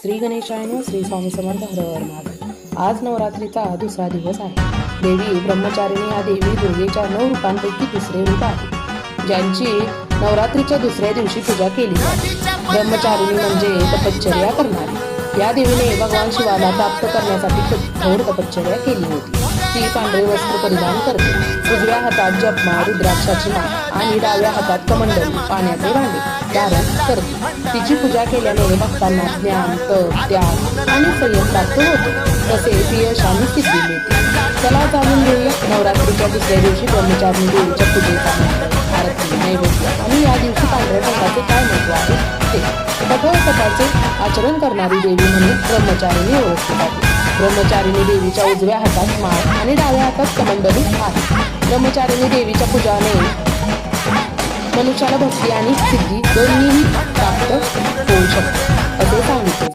श्री गणेशाय श्री स्वामी समर्थ हर हर महादेव। आज नवरात्रीचा दुसरा दिवस आहे। देवी ब्रह्मचारिणी या देवी दुर्गेच्या 9 रूपांपैकी दुसरे रूप आहे, ज्यांची नवरात्रीच्या दुसऱ्या दिवशी पूजा केली जाते। ब्रह्मचारिणी म्हणजे तपश्चर्या करणारी। या देवीने भगवान शिवाला प्राप्त करण्यासाठी कठोर तपश्चर्या केली होती। ती पांढरे वस्त्र परिधान करते, उजव्या हातात जपमाळ रुद्राक्षाची माळ आणि डाव्या हातात कमंडलू पाण्याचे भांडे धारण करते। तिची पूजा केल्याने भक्तांना ज्ञान, तप, त्याग आणि संयम प्राप्त होतो, तसेच यश आणि सिद्धी मिळते। चला जाणून घेऊया नवरात्रीच्या दुसऱ्या दिवशी ब्रह्मचारिणी देवीच्या पूजेचा मंत्र, आरती, नैवेद्य आणि या दिवशी पांढऱ्या रंगाचे काय महत्त्व आहे ते। कठोर तपाचे आचरण करणारी देवी म्हणून ब्रह्मचारिणी ओळखली जाते। ब्रह्मचारिणी देवीच्या उजव्या हातात माळ आणि डाव्या हातात कमंडलू आहे। ब्रह्मचारिणी देवीच्या पूजाने मनुष्याला भक्ती आणि सिद्धी दोन्हीही प्राप्त होऊ शकते असे सांगितले।